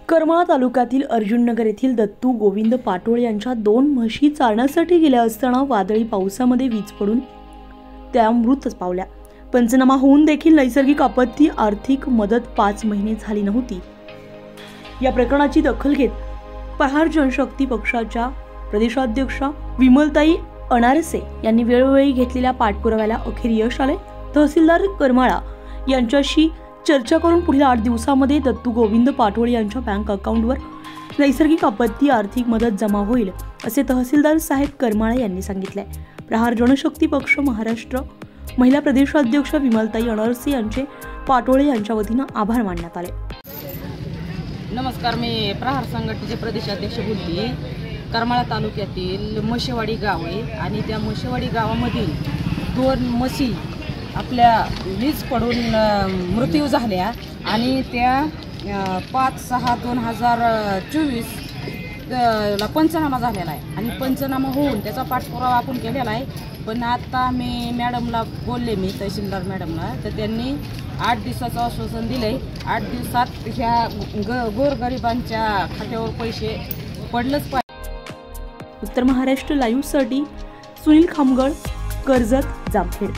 करमाळा तालुक्यातील अर्जुननगर येथील दत्तू गोविंद पाटोळे यांच्या 2 म्हशी चारण्यासाठी गेल्या असताना वादळी पावसामध्ये वीज पडून त्या मृतच पावल्या। पंचनामा होऊन देखील नैसर्गिक आपत्ती आर्थिक मदत 5 महिने झाली नव्हती। या प्रकरणाची दखल घेत प्रहार जनशक्ती पक्षाच्या प्रदेशाध्यक्षा विमलताई अनारसे यांनी वेळोवेळी घेतलेल्या पाठपुराव्याला अखेर यश आले। तहसीलदार करमाळा यांच्याशी चर्चा करून पुढील 8 दिवसांमध्ये दत्तू गोविंद पाटोळे यांच्या बँक अकाउंटवर नैसर्गिक आपत्ती आर्थिक मदत जमा होईल असे तहसीलदार साहेब करमाळा यांनी सांगितले। प्रहार जनशक्ती पक्ष महाराष्ट्र महिला प्रदेशाध्यक्ष विमलताई अनारसे यांचे पाटोळे यांच्या वतीने आभार मानण्यात आले। नमस्कार, मी प्रहार संघटनेचे प्रदेशाध्यक्ष बोलते। करमाळा तालुक्यातील मशेवाडी गाव आहे आणि त्या मशेवाडी गावामधील 2 म्हशी आपल्या वीज पडून मृत्यू झाल्या आणि त्या 5/6/2024 ला पंचनामा झालेला आहे आणि पंचनामा होऊन त्याचा पाठपुरावा आपण केलेला आहे। पण आता मी मॅडमला बोलले, मी तहसीलदार मॅडमला, तर त्यांनी 8 दिवसाचं आश्वासन दिलंय। 8 दिवसात ह्या गोरगरिबांच्या खात्यावर पैसे पडलंच पाहिजे। उत्तर महाराष्ट्र लाईव्हसाठी सुनील खामगळ, कर्जत, जामखेड।